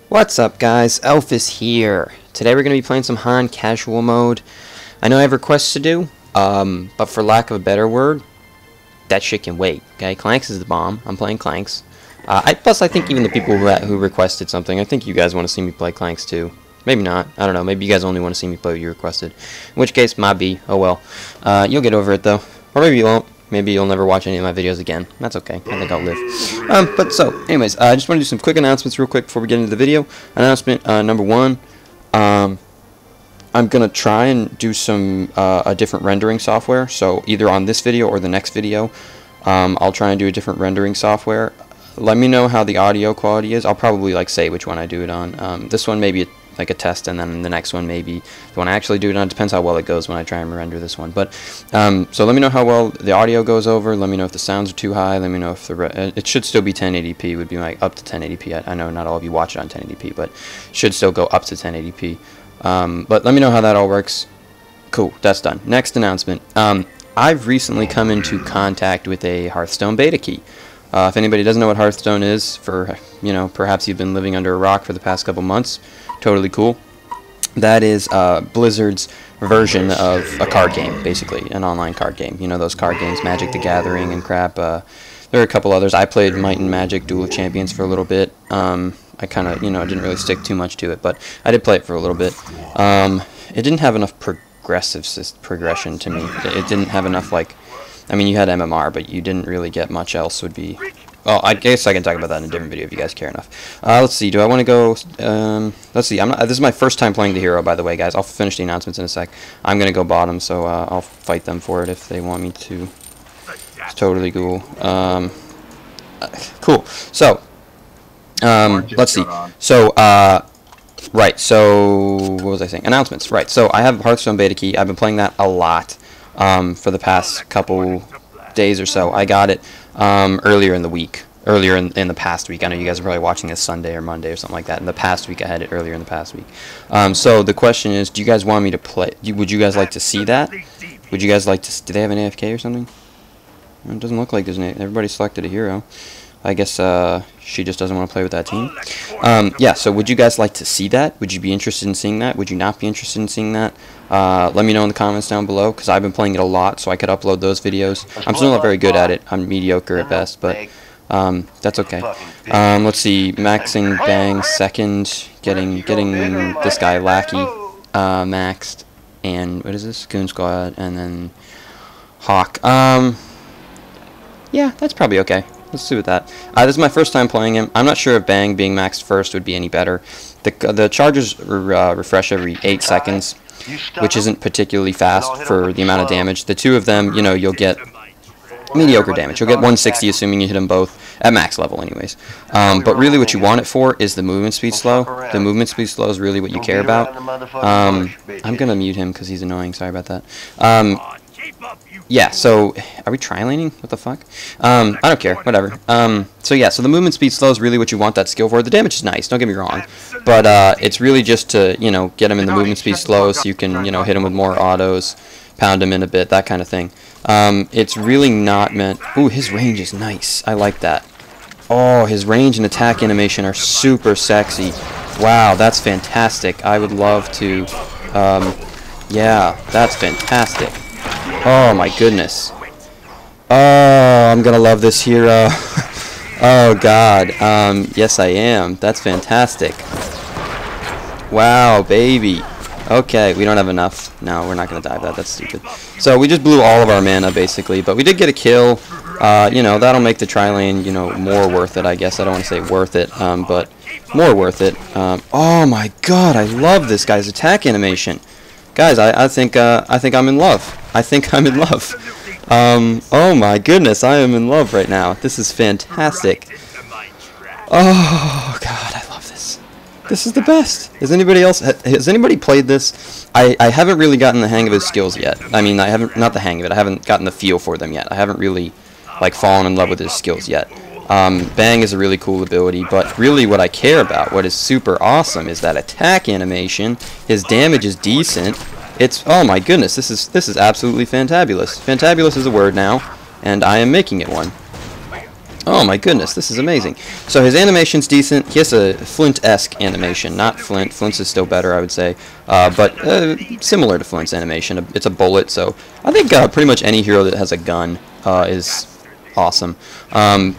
What's up, guys? Elfis here. Today we're going to be playing some Han casual mode. I know I have requests to do, but for lack of a better word, that shit can wait. Okay, Klanx is the bomb. I'm playing Klanx. Plus, I think even the people who requested something, I think you guys want to see me play Klanx too. Maybe not. I don't know. Maybe you guys only want to see me play what you requested. In which case, might be. Oh well. You'll get over it though, or maybe you won't. Maybe you'll never watch any of my videos again. That's okay. I think I'll live. But so, anyways, I just want to do some quick announcements real quick before we get into the video. Announcement number one. I'm going to try and do some a different rendering software. So either on this video or the next video, I'll try and do a different rendering software. Let me know how the audio quality is. I'll probably say which one I do it on. This one maybe like a test, and then the next one maybe the one I actually do it on. It depends how well it goes when I try and render this one. But so let me know how well the audio goes over. Let me know if the sounds are too high. Let me know if it should still be 1080p. Would be like up to 1080p. I know not all of you watch it on 1080p, but should still go up to 1080p. But let me know how that all works. Cool, that's done. Next announcement. I've recently come into contact with a Hearthstone beta key. If anybody doesn't know what Hearthstone is, for perhaps you've been living under a rock for the past couple months, totally cool. That is Blizzard's version of a card game, basically an online card game. You know those card games, Magic the Gathering and crap. There are a couple others. I played Might and Magic Duel of Champions for a little bit. I kind of didn't really stick too much to it, but I did play it for a little bit. It didn't have enough progression to me. It didn't have enough I mean, you had MMR, but you didn't really get much else. Well, I guess I can talk about that in a different video if you guys care enough. Let's see. Do I want to go? Let's see. This is my first time playing the hero, by the way, guys. I'll finish the announcements in a sec. I'm gonna go bottom, so I'll fight them for it if they want me to. It's totally cool. Cool. So, let's see. So, right. So, what was I saying? Announcements. Right. So, I have Hearthstone beta key. I've been playing that a lot. For the past couple days or so. I got it earlier in the week. Earlier in the past week. I know you guys are probably watching this Sunday or Monday or something like that. In the past week, I had it earlier in the past week. So the question is, do you guys want me to play? Would you guys like to see that? Would you guys like to? Do they have an AFK or something? It doesn't look like there's an. Everybody selected a hero. I guess she just doesn't want to play with that team. Yeah, so would you guys like to see that? Would you be interested in seeing that? Would you not be interested in seeing that? Let me know in the comments down below, because I've been playing it a lot, so I could upload those videos. I'm still not very good at it. I'm mediocre at best, but that's okay. Let's see, maxing Bang second, getting this guy Lackey maxed, and what is this? Goon Squad, and then Hawk. Yeah, that's probably okay. Let's do with that. This is my first time playing him. I'm not sure if Bang being maxed first would be any better. The charges refresh every 8 seconds, which isn't particularly fast for the amount of damage. The two of them, you'll get mediocre damage. You'll get 160 assuming you hit them both at max level anyways. But really what you want it for is the movement speed slow. The movement speed slow is really what you care about. I'm going to mute him because he's annoying. Sorry about that. Yeah, so, are we tri-laning? What the fuck? I don't care, whatever. So yeah, so the movement speed slow is really what you want that skill for. The damage is nice, don't get me wrong. But, it's really just to, get him in the movement speed slow so you can, hit him with more autos, pound him in a bit, that kind of thing. It's really not meant... Ooh, his range is nice. I like that. Oh, his range and attack animation are super sexy. Wow, that's fantastic. I would love to... yeah, that's fantastic. Oh my goodness. Oh, I'm gonna love this hero. Oh god. Yes I am. That's fantastic. Wow, baby. Okay, we don't have enough. No, we're not gonna dive that. That's stupid. So we just blew all of our mana basically, but we did get a kill. That'll make the tri-lane, more worth it, I guess. I don't want to say worth it, but more worth it. Oh my god, I love this guy's attack animation. Guys, I think I'm in love. I think I'm in love. Oh my goodness, I am in love right now. This is fantastic. Oh god, I love this. This is the best. Has anybody played this? I haven't really gotten the hang of his skills yet. I mean, I haven't, not the hang of it. I haven't gotten the feel for them yet. I haven't really fallen in love with his skills yet. Bang is a really cool ability, but really what I care about, what is super awesome, is that attack animation. His damage is decent. It's, oh my goodness, this is absolutely fantabulous. Fantabulous is a word now, and I am making it one. Oh my goodness, this is amazing. So his animation's decent. He has a Flint-esque animation, not Flint. Flint's is still better, I would say, but similar to Flint's animation. It's a bullet, so I think pretty much any hero that has a gun is awesome,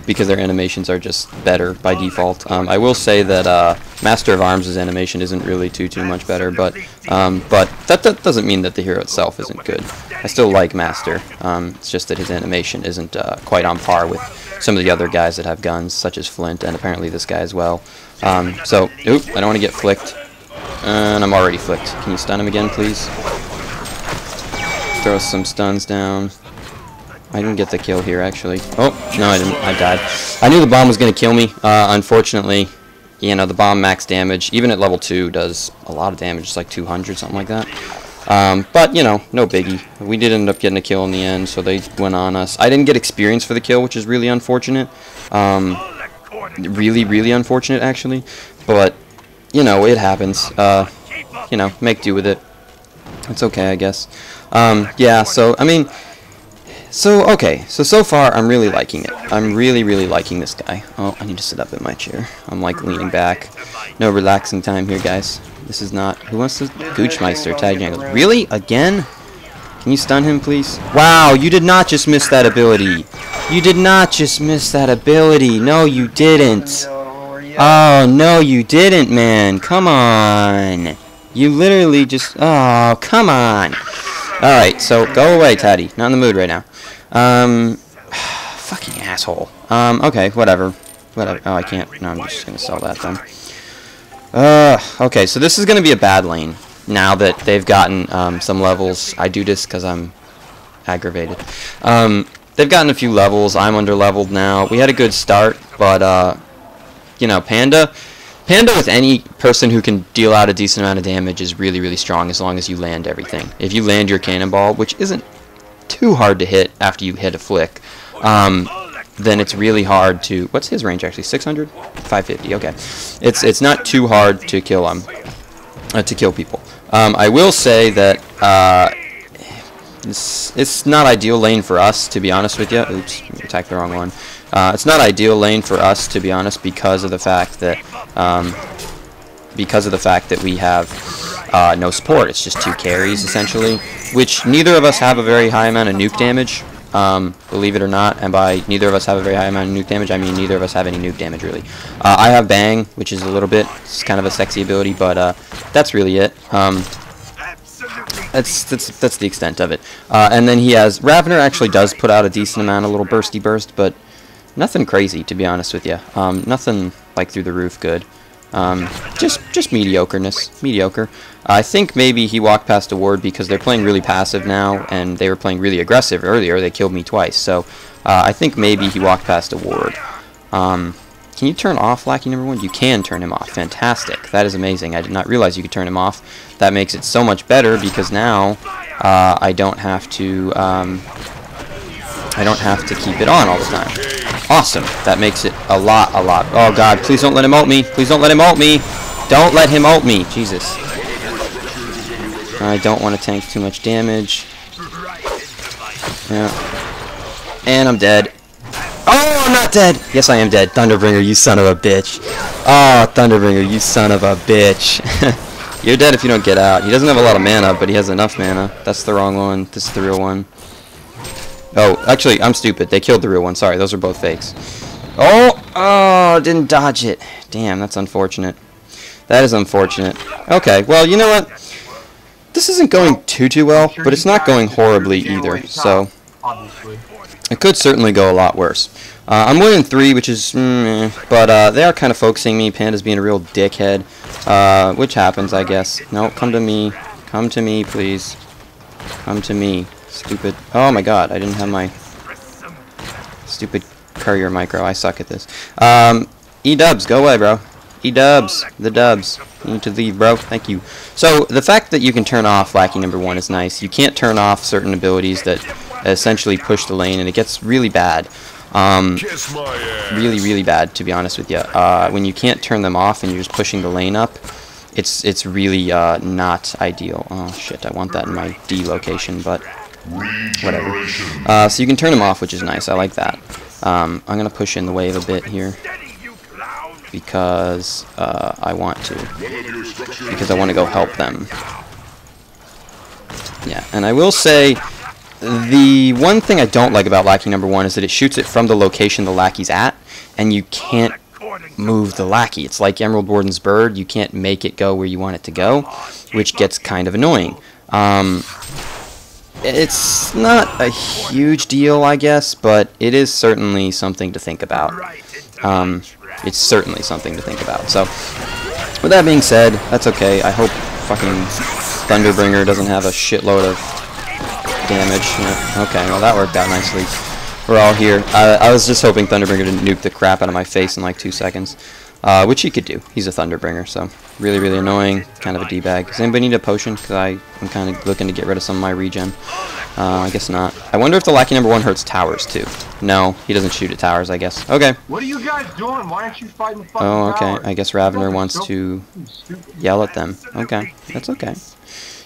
because their animations are just better by default. I will say that Master of Arms' animation isn't really too much better, but that doesn't mean that the hero itself isn't good. I still like Master. It's just that his animation isn't quite on par with some of the other guys that have guns, such as Flint, and apparently this guy as well. So, oop, I don't want to get flicked. And I'm already flicked. Can you stun him again, please? Throw some stuns down. I didn't get the kill here, actually. Oh, no, I didn't. I died. I knew the bomb was going to kill me. Unfortunately, you know, the bomb max damage, even at level 2, does a lot of damage. It's like 200, something like that. But, you know, no biggie. We did end up getting a kill in the end, so they went on us. I didn't get experience for the kill, which is really unfortunate. Really unfortunate, actually. But, you know, it happens. You know, make do with it. It's okay, I guess. Yeah, so, I mean... So, okay, so far, I'm really liking it. I'm really liking this guy. Oh, I need to sit up in my chair. I'm, like, leaning back. No relaxing time here, guys. This is not... Who wants to... Goochmeister, tag angle. Really? Again? Can you stun him, please? Wow, you did not just miss that ability. You did not just miss that ability. No, you didn't. Oh, no, you didn't, man. Come on. You literally just... Oh, come on. Alright, so go away, Taddy. Not in the mood right now. Fucking asshole. Okay, whatever. Whatever. Oh, I can't. No, I'm just gonna sell that then. Okay, so this is gonna be a bad lane. Now that they've gotten, some levels. I do this because I'm aggravated. They've gotten a few levels. I'm under-leveled now. We had a good start, but, you know, Panda with any person who can deal out a decent amount of damage is really strong as long as you land everything. If you land your cannonball, which isn't too hard to hit after you hit a flick, then it's really hard to... What's his range, actually? 600? 550, okay. It's not too hard to kill to kill people. I will say that it's not ideal lane for us, to be honest with you. Oops, attacked the wrong one. It's not ideal lane for us, to be honest, because of the fact that we have no support. It's just 2 carries essentially, which neither of us have a very high amount of nuke damage, believe it or not. And by neither of us have a very high amount of nuke damage, I mean neither of us have any nuke damage really. I have Bang, which is a little bit, it's kind of a sexy ability, but that's really it. That's the extent of it. And then he has Ravener. Actually does put out a decent amount, a little bursty burst, but nothing crazy, to be honest with you. Nothing like through the roof good. Just mediocreness. Mediocre. I think maybe he walked past a ward because they're playing really passive now, and they were playing really aggressive earlier. They killed me twice, so I think maybe he walked past a ward. Can you turn off Lackey number 1? You can turn him off. Fantastic. That is amazing. I did not realize you could turn him off. That makes it so much better because now I don't have to keep it on all the time. Awesome. That makes it a lot. Oh god, please don't let him ult me. Please don't let him ult me. Don't let him ult me. Jesus. I don't want to tank too much damage. Yeah. And I'm dead. Oh, I'm not dead. Yes, I am dead. Thunderbringer, you son of a bitch. Oh, Thunderbringer, you son of a bitch. You're dead if you don't get out. He doesn't have a lot of mana, but he has enough mana. That's the wrong one. This is the real one. Oh, actually, I'm stupid. They killed the real one. Sorry, those are both fakes. Oh, didn't dodge it. Damn, that's unfortunate. That is unfortunate. Okay, well, you know what? This isn't going too well, but it's not going horribly either, so it could certainly go a lot worse. I'm winning 3, which is, but they are kind of focusing me. Panda's being a real dickhead, which happens, I guess. No, come to me. Come to me, please. Come to me. Stupid. Oh my god, I didn't have my stupid courier micro. I suck at this. E-dubs, go away, bro. E-dubs. The dubs. You need to leave, bro. Thank you. So, the fact that you can turn off Lackey number 1 is nice. You can't turn off certain abilities that essentially push the lane, and it gets really bad. Really bad, to be honest with you. When you can't turn them off and you're just pushing the lane up, it's really not ideal. Oh, shit, I want that in my D location, but whatever. So you can turn them off, which is nice. I like that. I'm gonna push in the wave a bit here because I want to. Because I want to go help them. Yeah, and I will say the one thing I don't like about lackey number 1 is that it shoots it from the location the lackey's at, and you can't move the lackey. It's like Emerald Warden's bird. You can't make it go where you want it to go, which gets kind of annoying. It's not a huge deal, I guess, but it is certainly something to think about. It's certainly something to think about. So, with that being said, that's okay. I hope fucking Thunderbringer doesn't have a shitload of damage. Yeah, okay, well that worked out nicely. We're all here. I was just hoping Thunderbringer didn't nuke the crap out of my face in like 2 seconds. Which he could do. He's a Thunderbringer, so really, really annoying. Kind of a D-bag. Does anybody need a potion? Because I'm kind of looking to get rid of some of my regen. I guess not. I wonder if the lackey number 1 hurts towers, too. No, he doesn't shoot at towers, I guess. Okay. What are you guys doing? Why aren't you fighting the fucking Oh, okay. towers? I guess Ravener wants to yell at them. Okay. That's okay.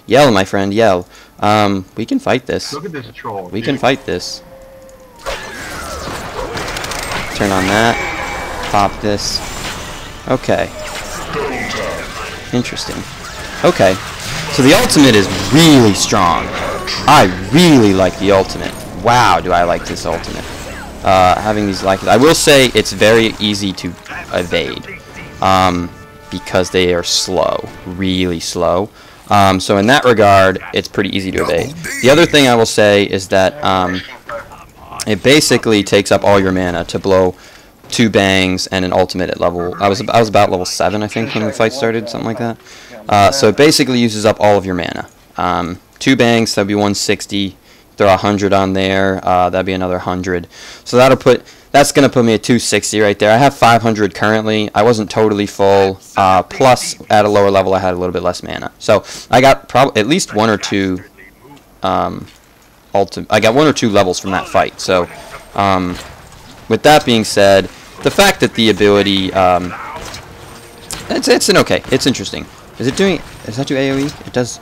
Yell, my friend, yell. We can fight this. Look at this troll. We can fight this. Turn on that. Pop this. Okay. Interesting. Okay. So the ultimate is really strong. I really like the ultimate. Wow, do I like this ultimate. Having these like I will say it's very easy to evade. Because they are slow. Really slow. So in that regard, it's pretty easy to evade. The other thing I will say is that it basically takes up all your mana to blow 2 bangs and an ultimate at level. I was about level 7, I think, when the fight started, something like that. So it basically uses up all of your mana. 2 bangs, that'd be 160. Throw 100 on there, that'd be another 100. So that's gonna put me at 260 right there. I have 500 currently. I wasn't totally full. Plus, at a lower level, I had a little bit less mana. So I got probably at least 1 or 2. I got 1 or 2 levels from that fight. So, with that being said, the fact that the ability, it's an okay. It's interesting. Does that do AOE? It does.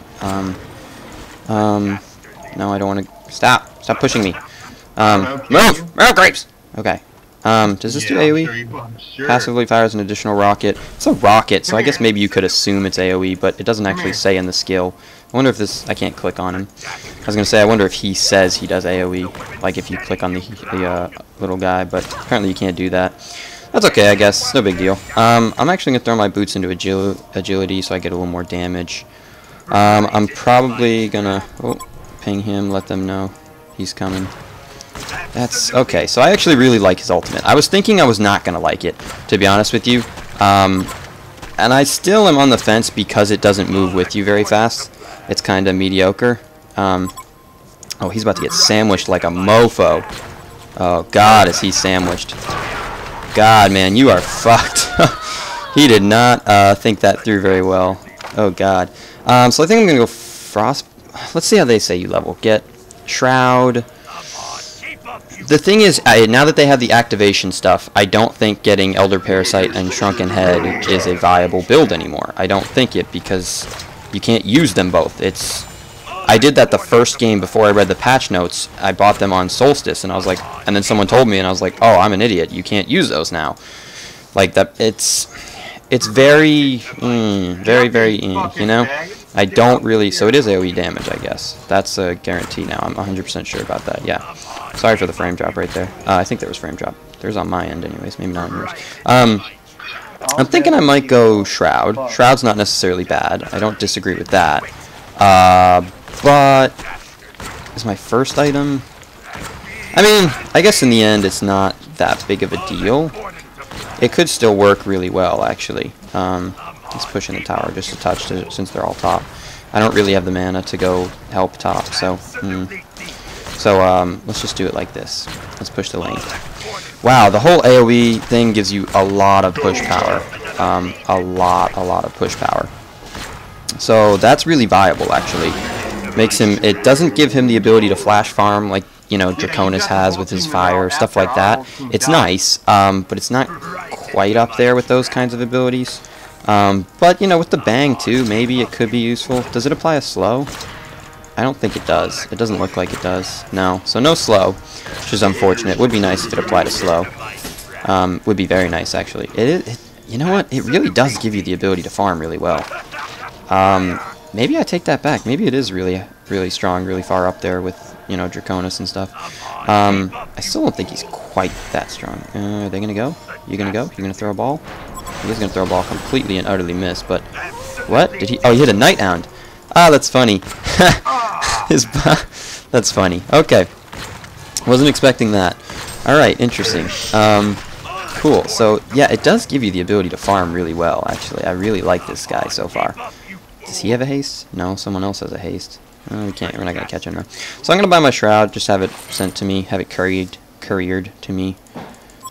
No, I don't want to. Stop pushing me. Move, grapes. Okay. Does this do AOE? Sure. Passively fires an additional rocket. It's a rocket, so I guess maybe you could assume it's AOE, but it doesn't actually say in the skill. I wonder if this. I can't click on him. I was gonna say I wonder if he says he does AOE, like if you click on the little guy, but apparently you can't do that. That's okay, I guess. It's no big deal. I'm actually gonna throw my boots into agility, so I get a little more damage. I'm probably gonna ping him, let them know he's coming. That's okay. So I actually really like his ultimate. I was thinking I was not gonna like it, to be honest with you. And I still am on the fence because it doesn't move with you very fast. It's kind of mediocre. Oh, he's about to get sandwiched like a mofo. Oh, God, is he sandwiched. God, man, you are fucked. He did not think that through very well. Oh, God. So I think I'm going to go Frost. Let's see how they say you level. Get Shroud. The thing is, now that they have the activation stuff, I don't think getting Elder Parasite and Shrunken Head is a viable build anymore. I don't think it, because you can't use them both. I did that the first game before I read the patch notes. I bought them on Solstice, and I was like, and then someone told me, and I was like, oh, I'm an idiot. You can't use those now. Like that, it's very, very, you know. I don't really. So it is AOE damage, I guess. That's a guarantee now. I'm 100% sure about that. Yeah. Sorry for the frame drop right there. I think there was frame drop. There's on my end, anyways. Maybe not on yours. I'm thinking I might go Shroud. Shroud's not necessarily bad. I don't disagree with that. But is my first item? I mean, I guess in the end it's not that big of a deal. It could still work really well, actually. Let's push in the tower just a touch since they're all top. I don't really have the mana to go help top, so let's just do it like this. Let's push the lane. Wow, the whole AoE thing gives you a lot of push power. A lot of push power. So that's really viable, actually. It doesn't give him the ability to flash farm like, you know, Draconis has with his fire, stuff like that. It's nice, but it's not quite up there with those kinds of abilities. But, you know, with the bang, too, maybe it could be useful. Does it apply a slow? I don't think it does. It doesn't look like it does. No. So no slow, which is unfortunate. Would be nice if it applied a slow. Would be very nice, actually. You know what? It really does give you the ability to farm really well. Maybe I take that back. Maybe it is really, really strong, really far up there with, you know, Draconis and stuff. I still don't think he's quite that strong. Are they gonna go? You gonna go? You gonna throw a ball? He's gonna throw a ball completely and utterly miss, but what? Did he? Oh, he hit a Night Hound. Ah, that's funny. That's funny. Okay. Wasn't expecting that. Alright, interesting. Cool. So, yeah, it does give you the ability to farm really well, actually. I really like this guy so far. Does he have a haste? No, someone else has a haste. We can't. We're not going to catch him now. So I'm going to buy my Shroud, just have it sent to me, have it couriered to me.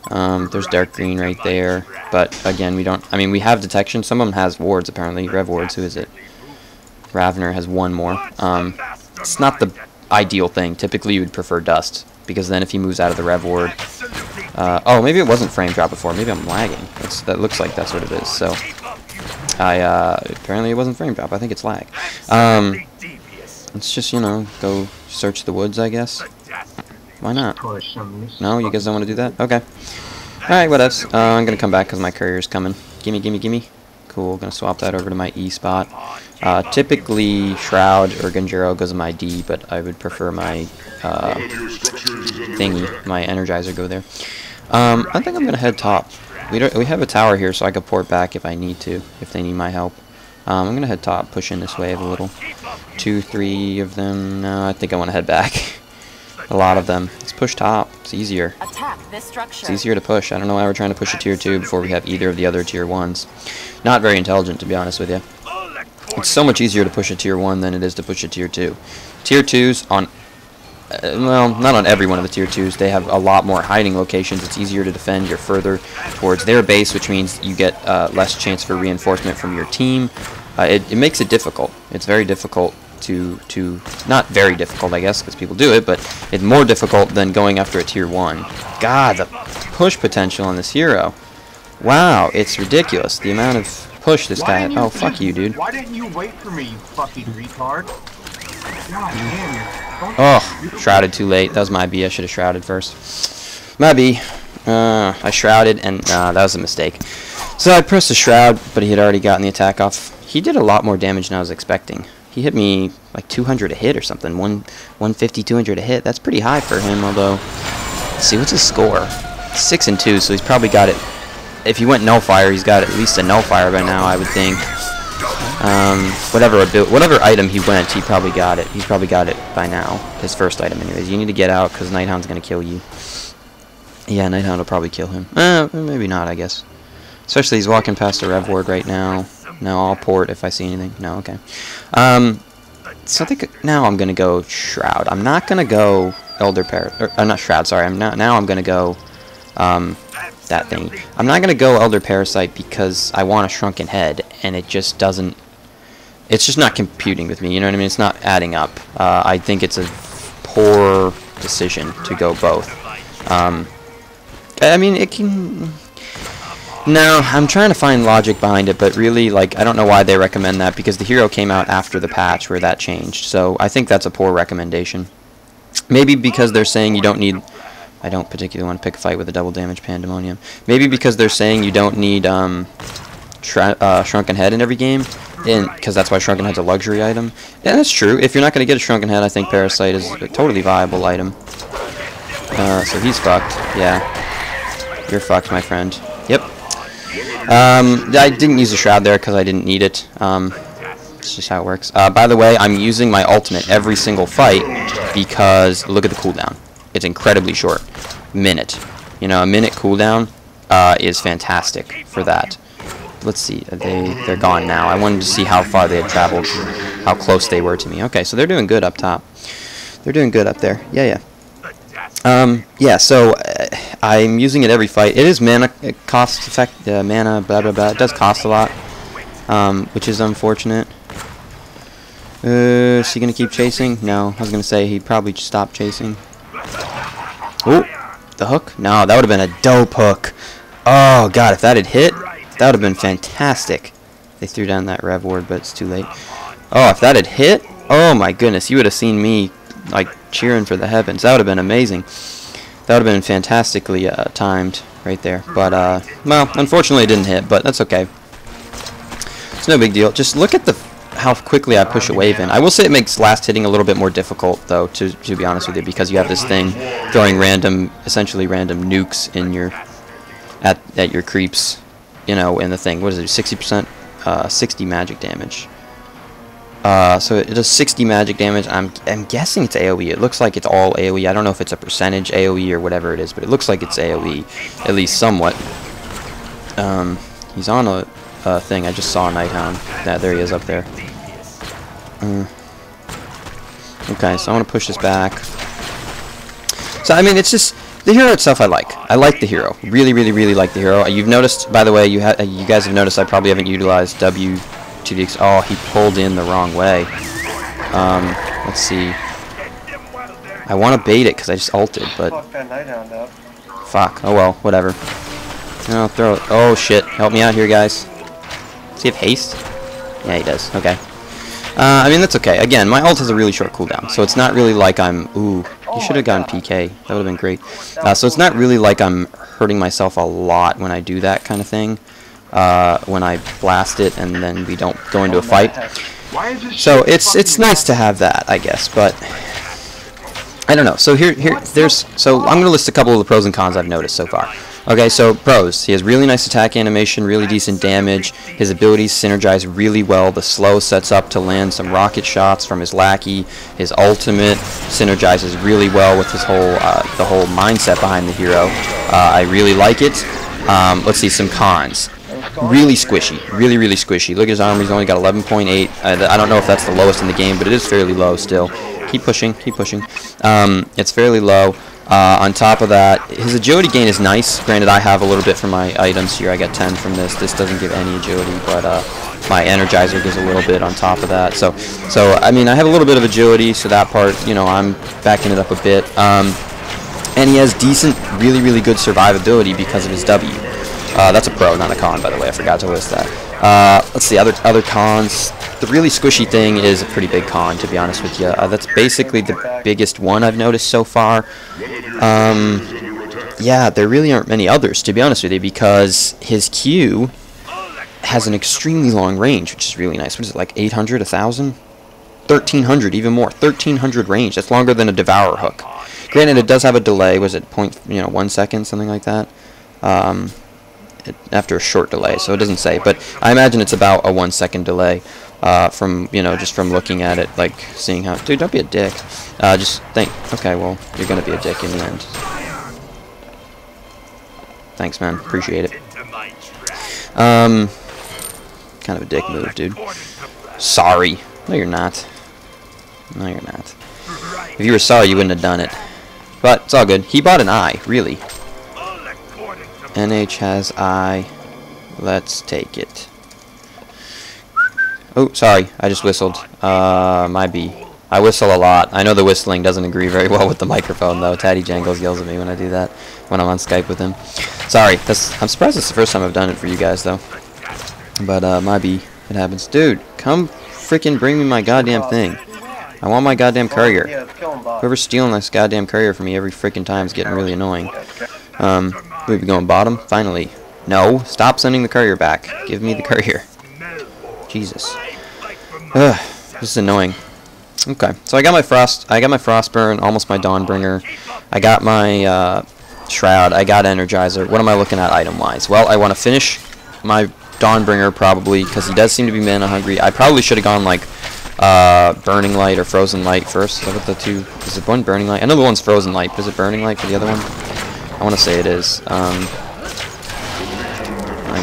There's Dark Green right there. But, again, we don't... I mean, we have detection. Some of them has wards, apparently. Rev wards. Who is it? Ravner has one more. It's not the ideal thing. Typically, you would prefer Dust, because then if he moves out of the Rev ward... oh, maybe it wasn't frame drop before. Maybe I'm lagging. That looks like that's what it is. So, apparently it wasn't frame drop. I think it's lag. Let's just, you know, go search the woods, I guess. Why not? No, you guys don't want to do that? Okay. Alright, whatevs. I'm going to come back because my courier's coming. Gimme, gimme, gimme. Cool, going to swap that over to my E spot. Typically, Shroud or Ganjiro goes in my D, but I would prefer my thingy, my Energizer go there. I think I'm going to head top. We have a tower here, so I can port back if I need to, if they need my help. I'm going to head top, push in this wave a little. 2, 3 of them. No, I think I want to head back. A lot of them. Let's push top. It's easier. It's easier to push. I don't know why we're trying to push a tier 2 before we have either of the other tier 1s. Not very intelligent, to be honest with you. It's so much easier to push a tier 1 than it is to push a tier 2. Tier 2s on... well, not on every one of the tier 2s. They have a lot more hiding locations. It's easier to defend. You're further towards their base, which means you get less chance for reinforcement from your team. It makes it difficult. It's very difficult to not very difficult, I guess, because people do it, but it's more difficult than going after a tier 1. God, the push potential on this hero. Wow, it's ridiculous. The amount of push this guy had. Oh, fuck you, dude. Why didn't you wait for me, you fucking retard? God damn. Oh, shrouded too late. That was my B. I should have shrouded first. My B. I shrouded, and that was a mistake. So I pressed the shroud, but he had already gotten the attack off. He did a lot more damage than I was expecting. He hit me like 200 a hit or something. 150, 200 a hit. That's pretty high for him, although... Let's see, what's his score? 6 and 2, so he's probably got it... If he went nullfire, he's got at least a nullfire by now, I would think. Whatever item he went, he probably got it. He's probably got it by now. His first item, anyways. You need to get out, because Nighthound's going to kill you. Yeah, Nighthound will probably kill him. Maybe not, I guess. Especially he's walking past a Rev Ward right now. No, I'll port if I see anything. No, okay. So I think now I'm gonna go Shroud. I'm not gonna go Elder Parasite. Not Shroud. Sorry. Now I'm gonna go that thing. I'm not gonna go Elder Parasite because I want a Shrunken Head, and it just doesn't. It's just not computing with me. You know what I mean? It's not adding up. I think it's a poor decision to go both. I mean, it can. No, I'm trying to find logic behind it, but really, like, I don't know why they recommend that, because the hero came out after the patch where that changed, so I think that's a poor recommendation. Maybe because they're saying you don't need... I don't particularly want to pick a fight with a double damage Pandemonium. Maybe because they're saying you don't need Shrunken Head in every game, because that's why Shrunken Head's a luxury item. Yeah, that's true. If you're not going to get a Shrunken Head, I think Parasite is a totally viable item. So he's fucked. Yeah. You're fucked, my friend. Yep. I didn't use a Shroud there because I didn't need it. It's just how it works. By the way, I'm using my ultimate every single fight because look at the cooldown. It's incredibly short. Minute. You know, a minute cooldown is fantastic for that. Let's see. They're gone now. I wanted to see how far they had traveled, how close they were to me. Okay, so they're doing good up top. They're doing good up there. Yeah. Yeah, so I'm using it every fight. It is mana cost effect, mana blah blah blah. It does cost a lot, which is unfortunate. Is he gonna keep chasing? No, I was gonna say he'd probably stop chasing. Oh, the hook? No, that would have been a dope hook. Oh god, if that had hit, that would have been fantastic. They threw down that Rev Ward, but it's too late. Oh, if that had hit, Oh my goodness, you would have seen me like cheering for the heavens. That would have been amazing. That would have been fantastically timed right there. But well, unfortunately it didn't hit, but that's okay. It's no big deal. Just look at how quickly I push a wave in. I will say it makes last hitting a little bit more difficult though, to be honest with you, because you have this thing throwing essentially random nukes in your at your creeps, you know, in the thing. What is it? 60%, 60 magic damage. So it does 60 magic damage. I'm guessing it's AoE. It looks like it's all AoE. I don't know if it's a percentage AoE or whatever it is, but it looks like it's AoE, at least somewhat. He's on a thing. I just saw a Nighthound. There he is up there. Okay, so I want to push this back. So I mean, it's just the hero itself. I like the hero. Really, really, really like the hero. You've noticed, by the way, you guys have noticed I probably haven't utilized W to the oh, he pulled in the wrong way. Let's see. I want to bait it because I just ulted, but fuck. Oh well, whatever. No, throw it. Oh shit! Help me out here, guys. Does he have haste? Yeah, he does. Okay. I mean, that's okay. Again, my ult has a really short cooldown, so it's not really like I'm... Ooh, he should have gotten PK. That would have been great. So it's not really like I'm hurting myself a lot when I do that kind of thing. When I blast it and then we don't go into a fight. So it's nice to have that, I guess, but... I don't know. So so I'm going to list a couple of the pros and cons I've noticed so far. Okay, so pros. He has really nice attack animation, really decent damage. His abilities synergize really well. The slow sets up to land some rocket shots from his lackey. His ultimate synergizes really well with his whole the whole mindset behind the hero. I really like it. Let's see some cons. Really squishy, really, really squishy. Look at his armor. He's only got 11.8. I don't know if that's the lowest in the game, but it is fairly low still. Keep pushing, keep pushing. It's fairly low. On top of that, his agility gain is nice. Granted, I have a little bit from my items here. I got 10 from this. This doesn't give any agility, but my Energizer gives a little bit on top of that. So I mean, I have a little bit of agility, so that part, you know, I'm backing it up a bit. And he has decent, really, really good survivability because of his W. That's a pro, not a con, by the way. I forgot to list that. Let's see, other cons. The really squishy thing is a pretty big con, to be honest with you. That's basically the biggest one I've noticed so far. Yeah, there really aren't many others, to be honest with you, because his Q has an extremely long range, which is really nice. What is it, like 800, 1,000? 1,300, even more. 1,300 range. That's longer than a Devour hook. Granted, it does have a delay. Was it 1 second, something like that? After a short delay, so it doesn't say, but I imagine it's about a 1 second delay from, you know, just from looking at it, like seeing how... Dude, don't be a dick. Just think, okay, well, you're gonna be a dick in the end. Thanks, man. Appreciate it. Kind of a dick move, dude. Sorry. No, you're not. No, you're not. If you were sorry, you wouldn't have done it. But it's all good. He bought an eye, really. NH has I. Let's take it. Oh, sorry. I just whistled. My B. I whistle a lot. I know the whistling doesn't agree very well with the microphone, though. Taddy Jangles yells at me when I do that, when I'm on Skype with him. Sorry. I'm surprised it's the first time I've done it for you guys, though. But, my B. It happens. Dude, come freaking bring me my goddamn thing. I want my goddamn courier. Whoever's stealing this goddamn courier from me every freaking time is getting really annoying. We'd be going bottom? Finally. No, stop sending the courier back. Give me the courier. Jesus. Ugh, this is annoying. Okay, so I got my Frostburn, almost my Dawnbringer. I got my Shroud, I got Energizer. What am I looking at item-wise? Well, I want to finish my Dawnbringer probably, because he does seem to be mana hungry. I probably should have gone like Burning Light or Frozen Light first. Look at the two. Is it one Burning Light? I know the one's Frozen Light, but is it Burning Light for the other one? I want to say it is. I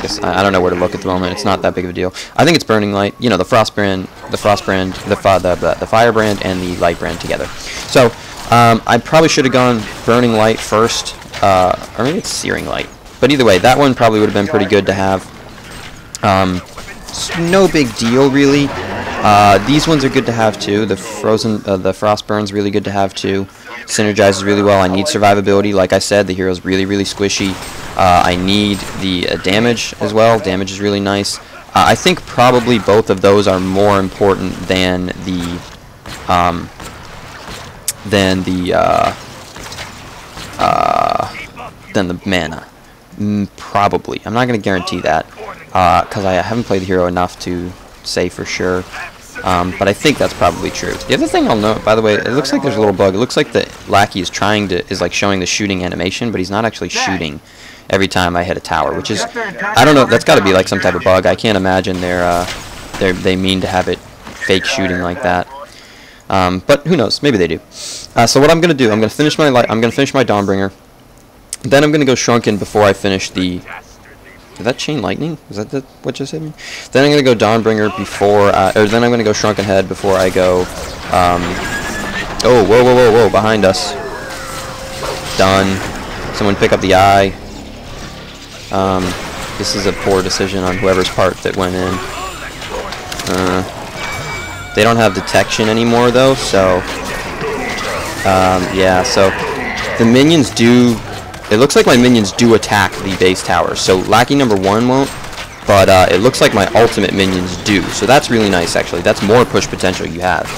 guess I don't know where to look at the moment. It's not that big of a deal. I think it's Burning Light. You know, the Firebrand, and the Lightbrand together. So I probably should have gone Burning Light first, or maybe it's Searing Light. But either way, that one probably would have been pretty good to have. No big deal, really. These ones are good to have too. The Frostburn's really good to have too. Synergizes really well. I need survivability. Like I said, the hero's really, really squishy. I need the damage as well. Damage is really nice. I think probably both of those are more important than the than the mana. Probably. I'm not going to guarantee that because I haven't played the hero enough to say for sure. But I think that's probably true. The other thing I'll note, by the way, it looks like there's a little bug. It looks like the lackey is like showing the shooting animation, but he's not actually shooting every time I hit a tower, which is, I don't know, that's got to be like some type of bug. I can't imagine they mean to have it fake shooting like that. But who knows? Maybe they do. So what I'm gonna do, I'm gonna finish my Dawnbringer. Then I'm gonna go Shrunken before I finish the. Did that chain lightning? Is that what just hit me? Then I'm gonna go Dawnbringer before, or then I'm gonna go Shrunken Head before I go. Oh, whoa, whoa, whoa, whoa! Behind us. Done. Someone pick up the eye. This is a poor decision on whoever's part that went in. They don't have detection anymore though, so yeah. So the minions do. It looks like my minions do attack the base tower. So lackey number 1 won't, but it looks like my ultimate minions do. So that's really nice, actually. That's more push potential you have.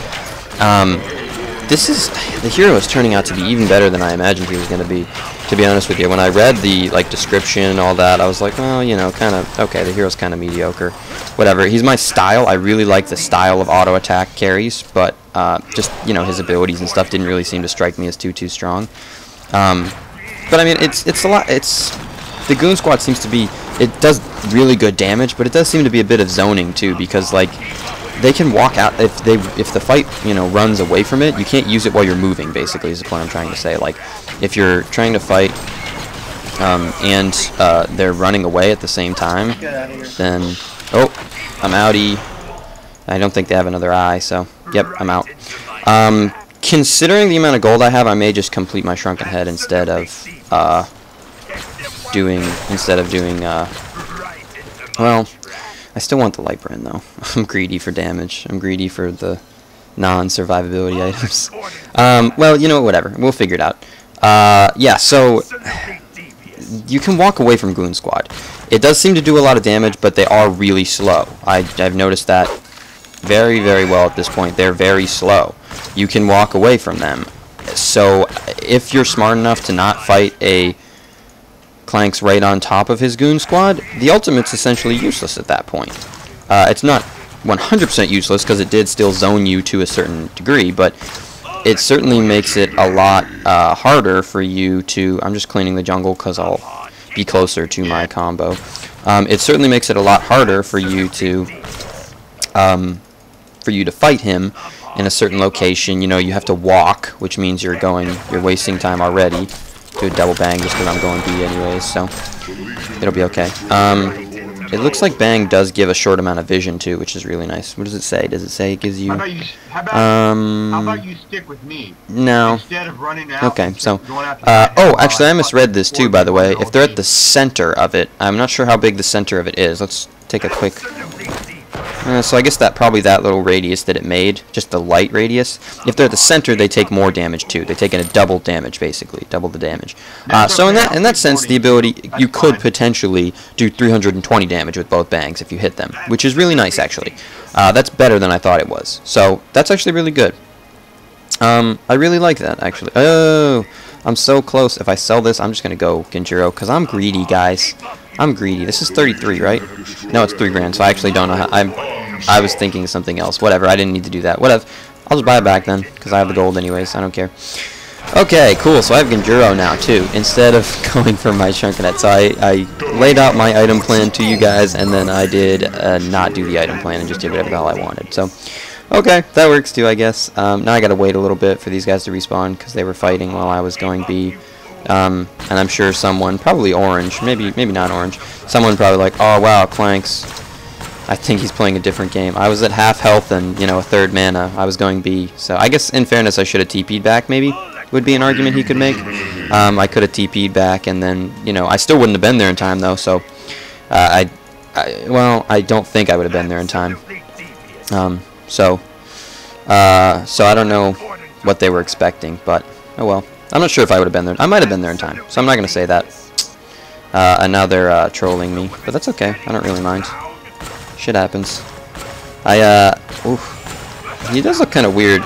The hero is turning out to be even better than I imagined he was going to be. To be honest with you, when I read the description and all that, I was like, well, you know, kind of okay. The hero's kind of mediocre. Whatever. He's my style. I really like the style of auto attack carries, but just his abilities and stuff didn't really seem to strike me as too strong. But I mean, it's a lot. The Goon Squad seems to be. It does really good damage, but it does seem to be a bit of zoning too, because like they can walk out if the fight runs away from it. You can't use it while you're moving. Basically, is the point I'm trying to say. Like if you're trying to fight and they're running away at the same time, then I'm outie. I don't think they have another eye, so yep, I'm out. Considering the amount of gold I have, I may just complete my Shrunken Head instead of doing well, I still want the Lightbrand though. I'm greedy for damage. I'm greedy for the non-survivability items. Well, whatever. We'll figure it out. Yeah, so you can walk away from Goon Squad. It does seem to do a lot of damage, but they are really slow. I've noticed that very, very well at this point. They're very slow. You can walk away from them. So if you're smart enough to not fight a Klanx right on top of his Goon Squad, the ultimate's essentially useless at that point. It's not 100% useless because it did still zone you to a certain degree, but it certainly makes it a lot harder for you to... I'm just cleaning the jungle because I'll be closer to my combo. It certainly makes it a lot harder for you to fight him in a certain location. You have to walk, which means you're wasting time already. Do a double bang just because I'm going B anyways, so it'll be okay. It looks like bang does give a short amount of vision too, which is really nice. What does it say? Does it say it gives you... How about you stick with me? No. Instead of running out. Okay, so... oh, actually, I misread this too, by the way. If they're at the center of it, I'm not sure how big the center of it is. Let's take a quick... so I guess probably that little radius that it made, just the light radius. If they're at the center, they take more damage too. They take in a double damage, basically, double the damage. So in that sense, the ability, you could potentially do 320 damage with both bangs if you hit them, which is really nice actually. That's better than I thought it was. So that's actually really good. I really like that actually. Oh, I'm so close. If I sell this, I'm just gonna go Genjiro because I'm greedy, guys. I'm greedy. This is 33, right? No, it's 3 grand, so I actually don't know how... I was thinking of something else. Whatever, I didn't need to do that. Whatever. I'll just buy it back then, because I have the gold anyways. I don't care. Okay, cool. So I have Genjiro now, too, instead of going for my Shrunken Head. So I laid out my item plan to you guys, and then I did not do the item plan and just did whatever the hell I wanted. So, okay, that works, too, I guess. Now I gotta wait a little bit for these guys to respawn, because they were fighting while I was going B. And I'm sure someone, probably orange, maybe not orange, someone probably like, oh wow, Klanx, I think he's playing a different game. I was at half health and, a third mana. I was going B. So I guess in fairness I should have TP'd back maybe, would be an argument he could make. I could have TP'd back and then, I still wouldn't have been there in time though, so well, I don't think I would have been there in time. So I don't know what they were expecting, but oh well. I'm not sure if I would have been there. I might have been there in time, so I'm not going to say that. And now they're trolling me, but that's okay. I don't really mind. Shit happens. Oof. He does look kind of weird.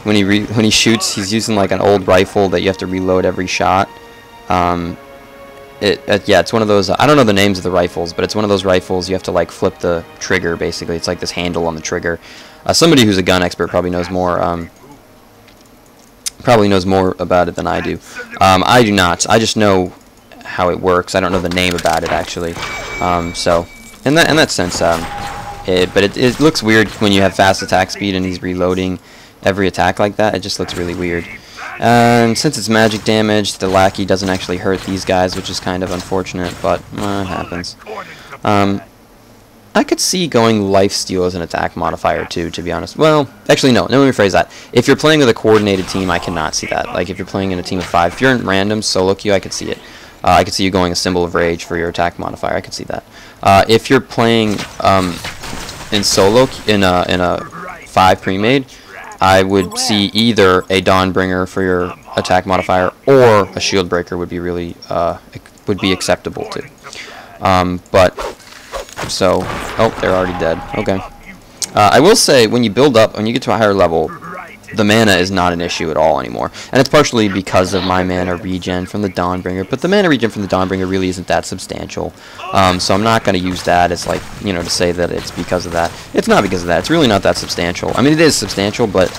when he shoots, he's using like an old rifle that you have to reload every shot. Yeah, it's one of those. I don't know the names of the rifles, but it's one of those rifles you have to like flip the trigger. Basically, it's like this handle on the trigger. Somebody who's a gun expert probably knows more. Probably knows more about it than I do. I do not. I just know how it works. I don't know the name about it actually. So in that sense, but it looks weird when you have fast attack speed and he's reloading every attack like that. It just looks really weird. And since it's magic damage, the lackey doesn't actually hurt these guys, which is kind of unfortunate, but it happens. I could see going lifesteal as an attack modifier too, to be honest. Well, actually no, let me rephrase that. If you're playing with a coordinated team, I cannot see that. Like if you're playing in a team of 5, if you're in random solo queue, I could see it. I could see you going a Symbol of Rage for your attack modifier. I could see that. If you're playing in solo in a 5 pre-made, I would see either a Dawnbringer for your attack modifier or a Shield Breaker would be really would be acceptable too. Oh, they're already dead. Okay. I will say when you build up, when you get to a higher level, the mana is not an issue at all anymore. And it's partially because of my mana regen from the Dawnbringer, but the mana regen from the Dawnbringer really isn't that substantial. So I'm not going to use that as like, to say that it's because of that. It's not because of that. It's really not that substantial. I mean, it is substantial, but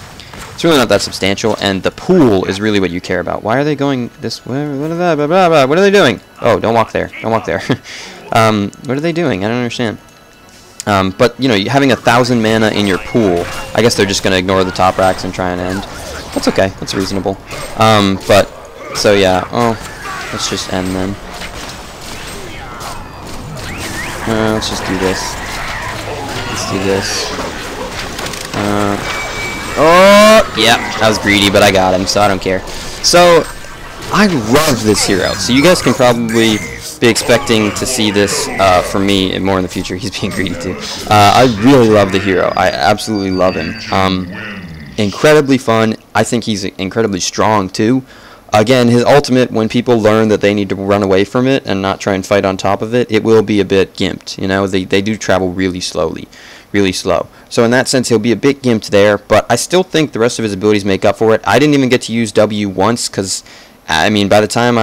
it's really not that substantial, and the pool is really what you care about. Why are they going this way? What are they doing? Oh, don't walk there. Don't walk there. What are they doing? I don't understand. But, having 1,000 mana in your pool, I guess they're just going to ignore the top racks and try and end. That's okay. That's reasonable. So yeah. Oh, let's just end then. Let's just do this. Let's do this. Oh, yeah. I was greedy, but I got him, so I don't care. So, I love this hero. So you guys can probably be expecting to see this from me more in the future. He's being greedy too. I really love the hero. I absolutely love him. Incredibly fun. I think he's incredibly strong too. Again, his ultimate, when people learn that they need to run away from it and not try and fight on top of it, it will be a bit gimped. They do travel really slowly. Really slow. So in that sense, he'll be a bit gimped there, but I still think the rest of his abilities make up for it. I didn't even get to use W once because, I mean, by the time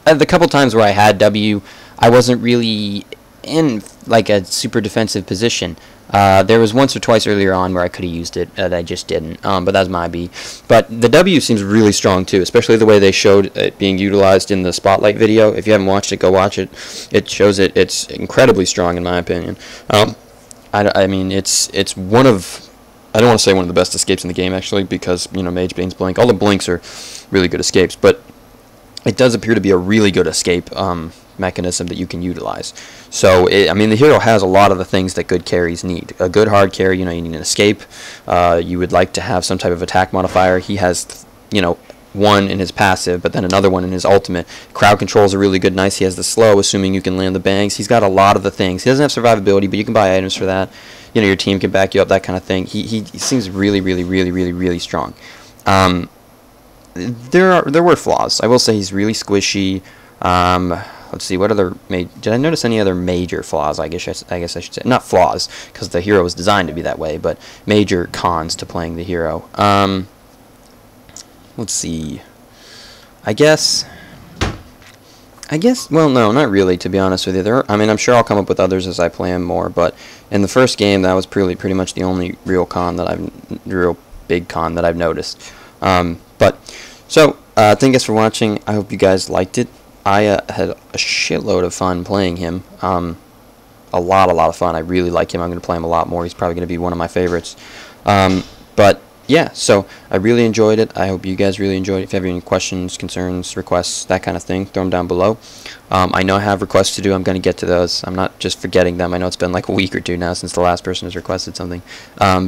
the couple times where I had W, I wasn't really in like a super defensive position. There was once or twice earlier on where I could have used it, and I just didn't. But that's my B. But the W seems really strong too, especially the way they showed it being utilized in the Spotlight video. If you haven't watched it, go watch it. It shows it. It's incredibly strong in my opinion. I mean, it's one of, I don't want to say one of the best escapes in the game actually, because Mage Bane's blink, all the blinks are really good escapes, but it does appear to be a really good escape mechanism that you can utilize. So I mean, the hero has a lot of the things that good carries need. A good hard carry, you need an escape. You would like to have some type of attack modifier. He has, one in his passive, but then another one in his ultimate. Crowd controls are really good. Nice. He has the slow, assuming you can land the bangs. He's got a lot of the things. He doesn't have survivability, but you can buy items for that. Your team can back you up, that kind of thing. He seems really, really, really, really, really strong. There were flaws. I will say he's really squishy. Let's see, what other did I notice any other major flaws? I guess I should say not flaws, because the hero was designed to be that way, but major cons to playing the hero. Let's see. I guess. Well, no, not really. To be honest with you, I'm sure I'll come up with others as I play him more. But in the first game, that was pretty much the only real big con that I've noticed. Thank you guys for watching. I hope you guys liked it. I had a shitload of fun playing him. A lot of fun. I really like him. I'm going to play him a lot more. He's probably going to be one of my favorites. Yeah, so I really enjoyed it. I hope you guys really enjoyed it. If you have any questions, concerns, requests, that kind of thing, throw them down below. I know I have requests to do. I'm going to get to those. I'm not just forgetting them. I know it's been like a week or two now since the last person has requested something. Or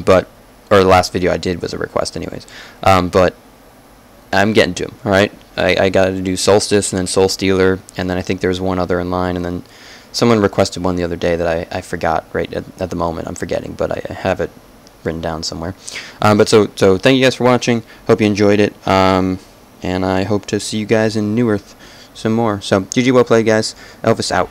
the last video I did was a request anyways. But I'm getting to them, alright? I got to do Solstice and then Soul Stealer, and then I think there was one other in line, and then someone requested one the other day that I forgot right at the moment. I'm forgetting, but I have it written down somewhere. So thank you guys for watching. Hope you enjoyed it. And I hope to see you guys in Newerth some more. So GG, well played, guys. Elfis out.